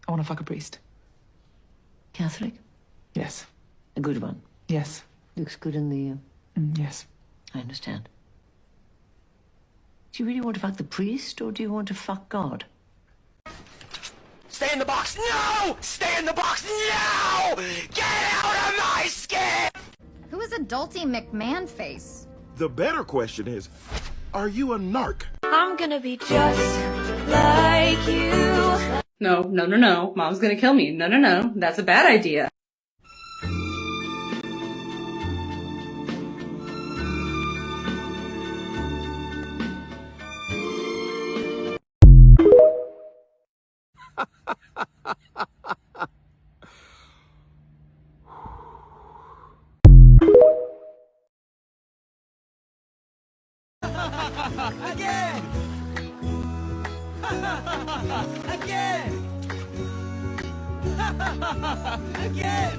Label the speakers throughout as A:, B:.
A: I want to fuck a priest.
B: Catholic?
A: Yes.
B: A good one?
A: Yes.
B: Looks good in the...
A: Yes.
B: I understand. Do you really want to fuck the priest, or do you want to fuck God?
C: Stay in the box! No! Stay in the box! No! Get out of my skin!
D: Who is Adulty McMahon face?
E: The better question is, are you a narc?
F: I'm gonna be just like you.
G: No, no, no, no. Mom's gonna kill me. No, no, no. That's a bad idea.
C: Again! Again! Again!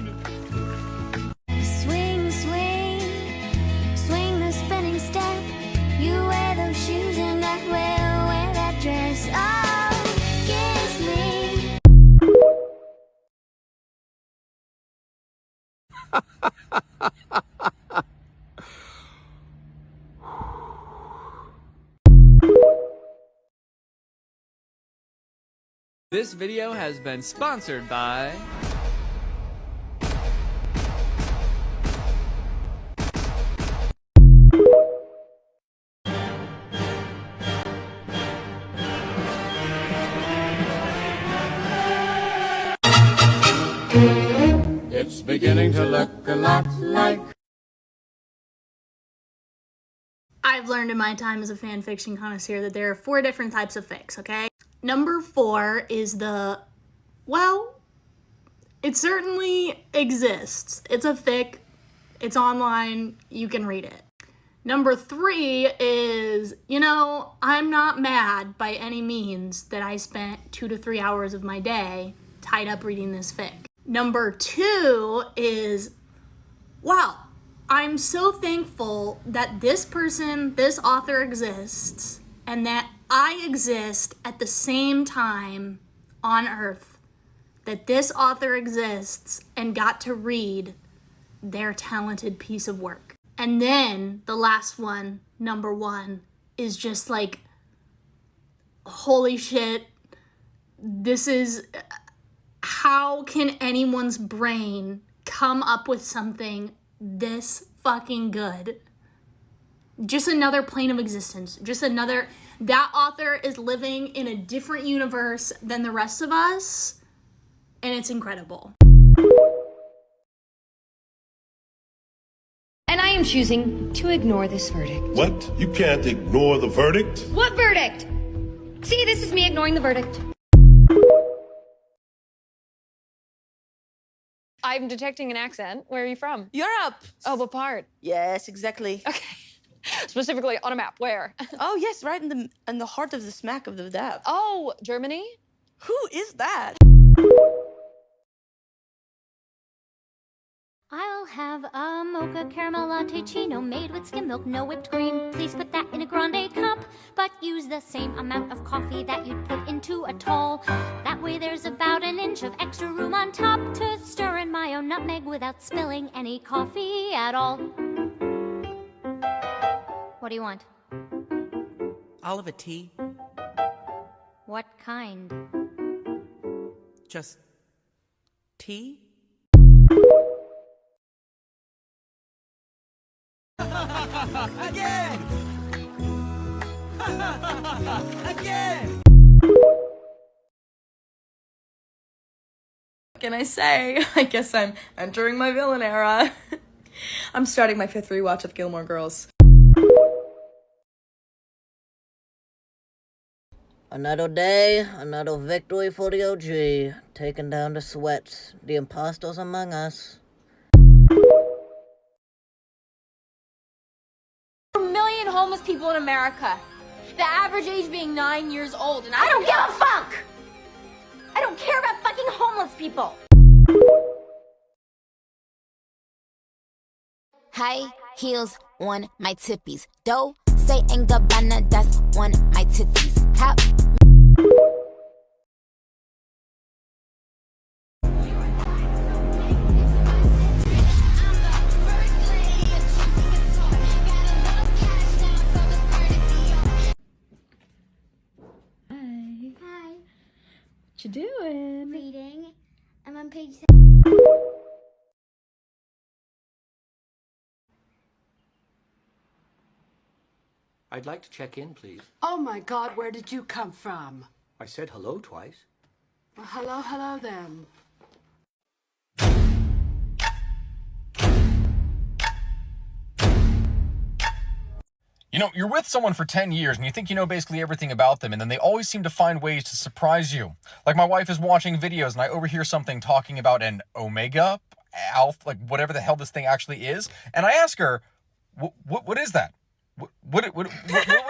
F: Swing, swing, swing the spinning step. You wear those shoes and I wear that dress. Oh, kiss me.
H: This video has been sponsored by...
I: It's beginning to look a lot like...
J: I've learned in my time as a fanfiction connoisseur that there are 4 different types of fics, okay? Number 4 is the, well, it certainly exists. It's a fic, it's online, you can read it. Number 3 is, you know, I'm not mad by any means that I spent 2 to 3 hours of my day tied up reading this fic. Number 2 is, wow, I'm so thankful that this person, this author exists, and that I exist at the same time on Earth, that this author exists and got to read their talented piece of work. And then the last one, number 1, is just like, holy shit, this is, how can anyone's brain come up with something this fucking good? Just another plane of existence. Just another... That author is living in a different universe than the rest of us, and it's incredible.
K: And I am choosing to ignore this verdict.
L: What? You can't ignore the verdict?
K: What verdict? See, this is me ignoring the verdict.
M: I'm detecting an accent. Where are you from?
N: Europe.
M: Oh, what part?
N: Yes, exactly.
M: Okay. Specifically on a map, where?
N: Oh, yes, right in the heart of the smack of the dab.
M: Oh, Germany?
N: Who is that?
F: I'll have a mocha caramel latte chino made with skim milk, no whipped cream. Please put that in a grande cup, but use the same amount of coffee that you'd put into a tall. That way there's about an inch of extra room on top to stir in my own nutmeg without spilling any coffee at all. What do you want?
O: I'll have a tea.
F: What kind?
O: Just tea?
C: Again! Again!
P: What can I say? I guess I'm entering my villain era. I'm starting my 5th rewatch of Gilmore Girls.
B: Another day, another victory for the OG, taking down the sweats, the imposters among us.
Q: There are 1 million homeless people in America, the average age being 9 years old, and I don't give a fuck! I don't care about fucking homeless people!
R: High heels on my tippies. Dough, say and Gabbana, that's on my titties. Top
S: you doing?
F: Reading. I'm on page 7.
T: I'd like to check in, please.
U: Oh my God, where did you come from?
T: I said hello twice.
U: Well, hello then.
V: You know, you're with someone for 10 years and you think you know basically everything about them, and then they always seem to find ways to surprise you. Like my wife is watching videos and I overhear something talking about an Omega, Alpha, like whatever the hell this thing actually is, and I ask her, what is that? What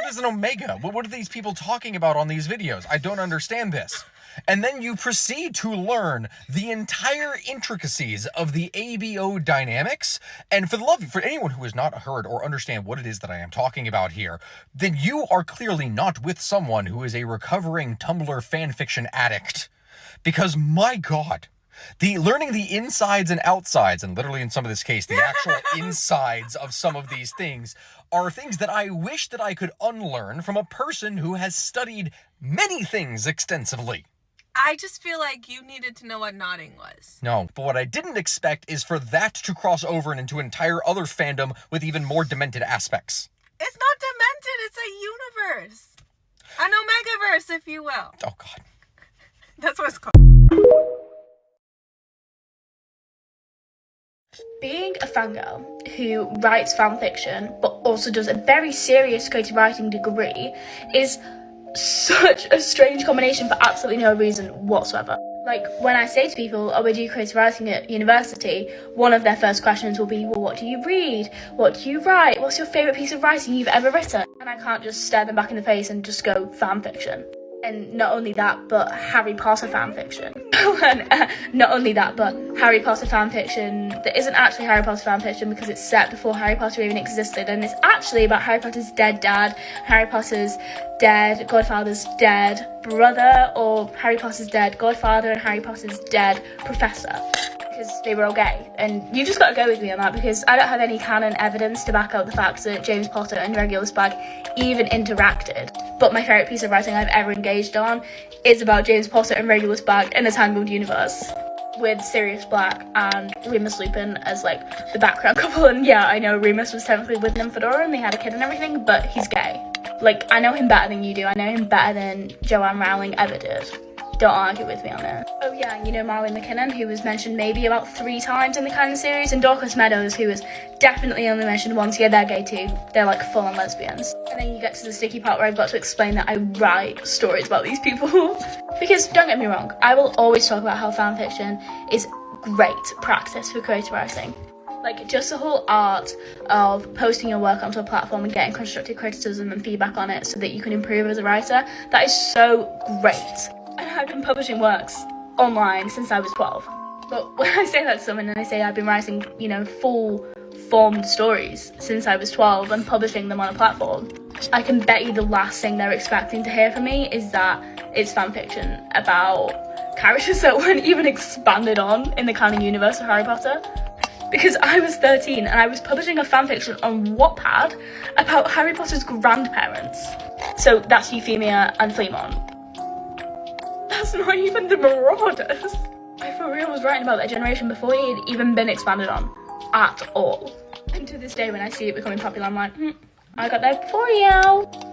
V: is an Omega? What are these people talking about on these videos? I don't understand this. And then you proceed to learn the entire intricacies of the ABO dynamics. And for anyone who has not heard or understand what it is that I am talking about here, then you are clearly not with someone who is a recovering Tumblr fanfiction addict. Because my God, learning the insides and outsides, and literally in some of this case, the actual insides of some of these things, are things that I wish that I could unlearn from a person who has studied many things extensively.
W: I just feel like you needed to know what nodding was.
V: No, but what I didn't expect is for that to cross over into an entire other fandom with even more demented aspects.
W: It's not demented, it's a universe. An Omegaverse, if you will.
V: Oh, God.
W: That's what it's called.
J: Being a fangirl who writes fanfiction but also does a very serious creative writing degree is such a strange combination for absolutely no reason whatsoever. Like, when I say to people, oh, I do creative writing at university, one of their first questions will be, well, what do you read? What do you write? What's your favourite piece of writing you've ever written? And I can't just stare them back in the face and just go, fanfiction. And not only that, but Harry Potter fanfiction. Not only that, but Harry Potter fanfiction that isn't actually Harry Potter fanfiction because it's set before Harry Potter even existed, and it's actually about Harry Potter's dead dad, Harry Potter's dead godfather's dead brother, or Harry Potter's dead godfather and Harry Potter's dead professor. Because they were all gay, and you just got to go with me on that because I don't have any canon evidence to back up the fact that James Potter and Regulus Black even interacted. But my favourite piece of writing I've ever engaged on is about James Potter and Regulus Black in a Tangled universe, with Sirius Black and Remus Lupin as like the background couple. And yeah, I know Remus was technically with Nymphadora and they had a kid and everything, but he's gay. Like, I know him better than you do. I know him better than Joanne Rowling ever did. Don't argue with me on it. Oh yeah, and you know Marley McKinnon, who was mentioned maybe about 3 times in the canon series, and Dorcas Meadows, who was definitely only mentioned once. Yeah, they're gay too. They're like full-on lesbians. And then you get to the sticky part where I've got to explain that I write stories about these people. Because, don't get me wrong, I will always talk about how fanfiction is great practice for creative writing. Like, just the whole art of posting your work onto a platform and getting constructive criticism and feedback on it so that you can improve as a writer, that is so great. And I've been publishing works online since I was 12. But when I say that to someone and I say I've been writing, you know, full-formed stories since I was 12 and publishing them on a platform, I can bet you the last thing they're expecting to hear from me is that it's fanfiction about characters that weren't even expanded on in the canon universe of Harry Potter. Because I was 13 and I was publishing a fanfiction on Wattpad about Harry Potter's grandparents. So that's Euphemia and Fleamon. That's not even the Marauders. I for real was writing about that generation before he had even been expanded on at all. And to this day when I see it becoming popular, I'm like, I got that before you.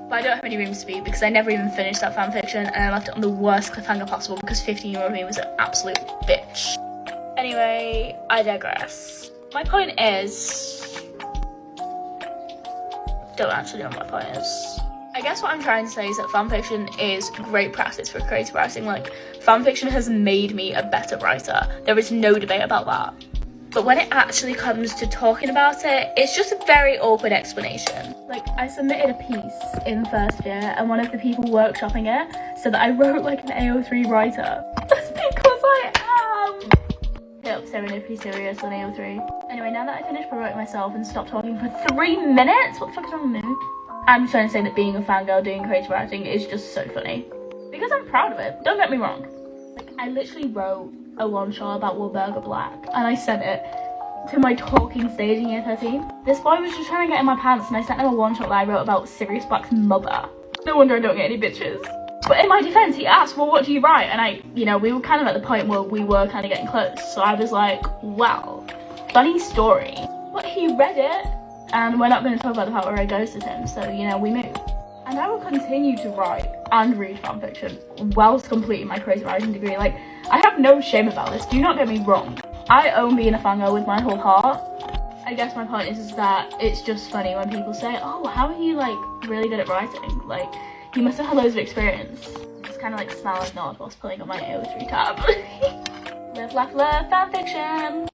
J: But I don't have any room to speak because I never even finished that fanfiction and I left it on the worst cliffhanger possible because 15-year-old me was an absolute bitch. Anyway, I digress. My point is... Don't actually know what my point is. I guess what I'm trying to say is that fanfiction is great practice for creative writing. Like, fanfiction has made me a better writer. There is no debate about that. But when it actually comes to talking about it, it's just a very awkward explanation. Like, I submitted a piece in first year and one of the people workshopping it said that I wrote like an AO3 writer. That's because I am! Yep, serendipity serious on AO3. Anyway, now that I finished promoting myself and stopped talking for 3 minutes, what the fuck is wrong with me? I'm trying to say that being a fangirl doing creative writing is just so funny. Because I'm proud of it, don't get me wrong. Like, I literally wrote a one-shot about Wilburger Black and I sent it to my talking stage in year 13. This boy was just trying to get in my pants and I sent him a one-shot that I wrote about Sirius Black's mother. No wonder I don't get any bitches. But in my defense, he asked, well, what do you write? And we were kind of at the point where we were kind of getting close. So I was like, well, funny story. But he read it, and we're not going to talk about the part where I ghosted him, so, we moved. And I will continue to write and read fanfiction whilst completing my creative writing degree. Like, I have no shame about this, do not get me wrong. I own being a fangirl with my whole heart. I guess my point is that it's just funny when people say, oh, how are you, really good at writing? Like, you must have had loads of experience. It's kind of like smell of Nord whilst pulling on my AO3 tab. Live, laugh, love, fanfiction!